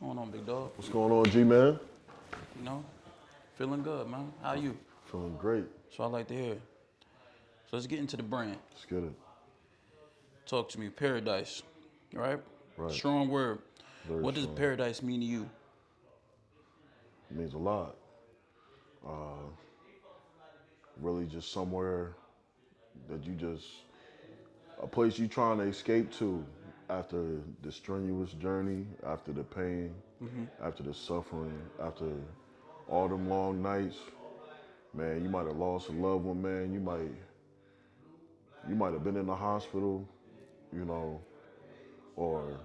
Going on, big dog? What's going on, G-Man? You know, feeling good, man. How you? Feeling great. So I like to hear. So let's get into the brand. Let's get it. Talk to me, paradise, right? Right. Strong word. Very What does strong. paradise mean to you? It means a lot. Really just somewhere that a place you trying to escape to after the strenuous journey, after the pain, after the suffering, after all them long nights. Man, you might have lost a loved one, man. You might have been in the hospital, you know, or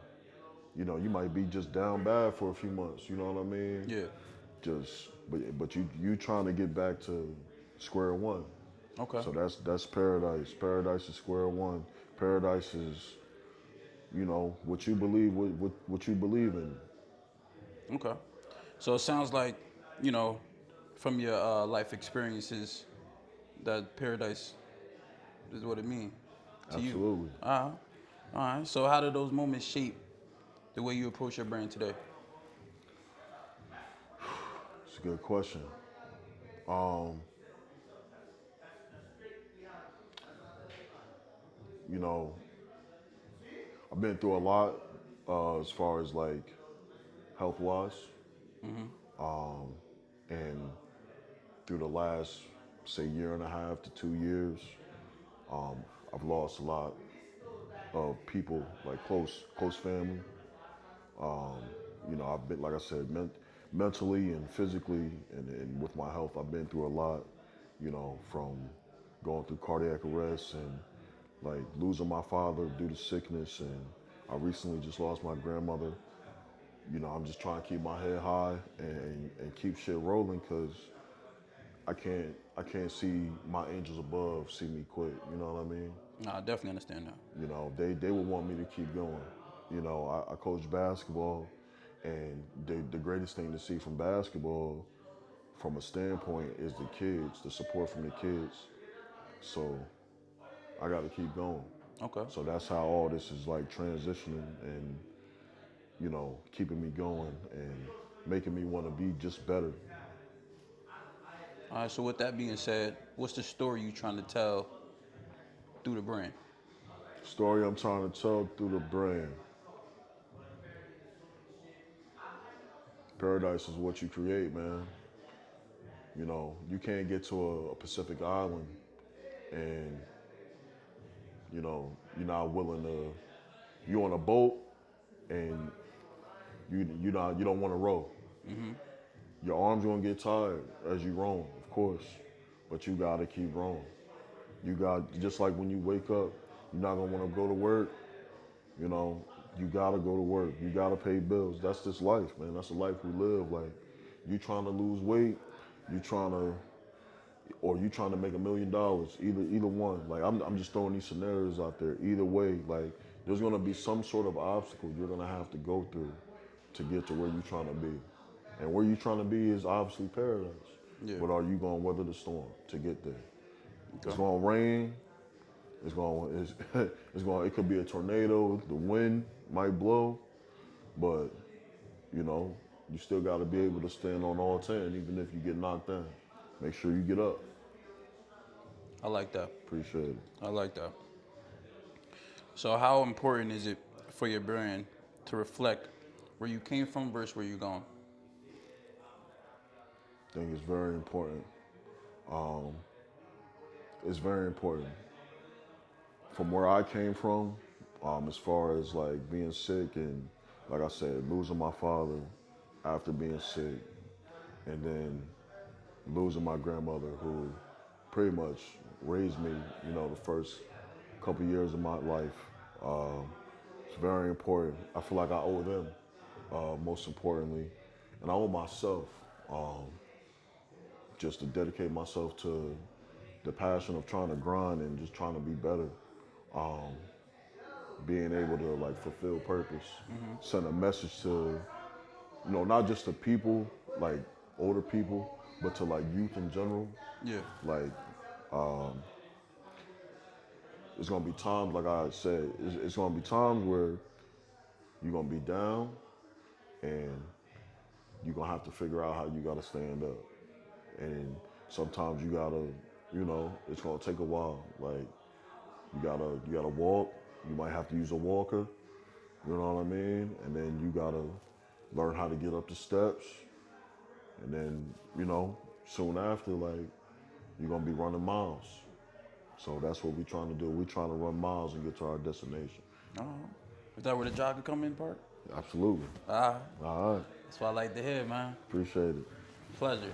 you might be just down bad for a few months. You know what I mean? Yeah. But you trying to get back to square one. Okay. So that's paradise. Paradise is square one. Paradise is what you believe, what you believe in. Okay. So it sounds like, you know, from your life experiences, that paradise is what it means to you. Absolutely. All right. All right. So how do those moments shape the way you approach your brand today? It's a good question. Um, you know, I've been through a lot as far as like health wise, and through the last say year and a half to 2 years, um, I've lost a lot of people, like close family. I've been, like I said, mentally and physically and with my health, I've been through a lot, from going through cardiac arrest and like losing my father due to sickness. And I recently just lost my grandmother. I'm just trying to keep my head high and keep shit rolling because I can't see my angels above see me quit. You know what I mean? No, I definitely understand that. They would want me to keep going. I coach basketball, and the greatest thing to see from basketball, from a standpoint, is the kids, the support from the kids. So I got to keep going. Okay. So that's how all this is like transitioning and keeping me going and making me want to be just better. All right. So with that being said, what's the story you trying to tell through the brand? Story I'm trying to tell through the brand. Paradise is what you create, man. You can't get to a Pacific island and you're not willing to. You on a boat and you don't want to row. Your arms gonna get tired as you row, of course, but you gotta keep rowing. You got just like when you wake up, you're not gonna want to go to work. You know, you gotta go to work. You gotta pay bills. That's just life, man. That's the life we live. Like, you trying to lose weight, you trying to, or you trying to make $1 million. Either one. Like, I'm just throwing these scenarios out there. Either way, like, there's gonna be some sort of obstacle you're gonna have to go through to get to where you're trying to be. And where you're trying to be is obviously paradise. Yeah. But are you gonna weather the storm to get there? It's Okay. gonna rain. It could be a tornado. The wind might blow, but you know, you still got to be able to stand on all 10, even if you get knocked down. Make sure you get up. I like that. Appreciate it. I like that. So how important is it for your brand to reflect where you came from versus where you're going? I think it's very important. It's very important. From where I came from, as far as like being sick and, like I said, losing my father after being sick, and then losing my grandmother who pretty much raised me, the first couple years of my life. Um, it's very important. I feel like I owe them, most importantly, and I owe myself, just to dedicate myself to the passion of trying to grind and just trying to be better. Being able to like fulfill purpose, send a message to, not just to people, like older people, but to like youth in general. Yeah. Like, it's gonna be times, like I said, it's gonna be times where you're gonna be down and you're gonna have to figure out how you gotta stand up. And sometimes you gotta, it's gonna take a while. Like you gotta walk. You might have to use a walker. You know what I mean? And then you gotta learn how to get up the steps. And then, soon after, like, you're gonna be running miles. So that's what we're trying to do. We're trying to run miles and get to our destination. Oh, is that where the jogger come in part? Absolutely. Ah, All right. that's what I like to hear, man. Appreciate it. Pleasure.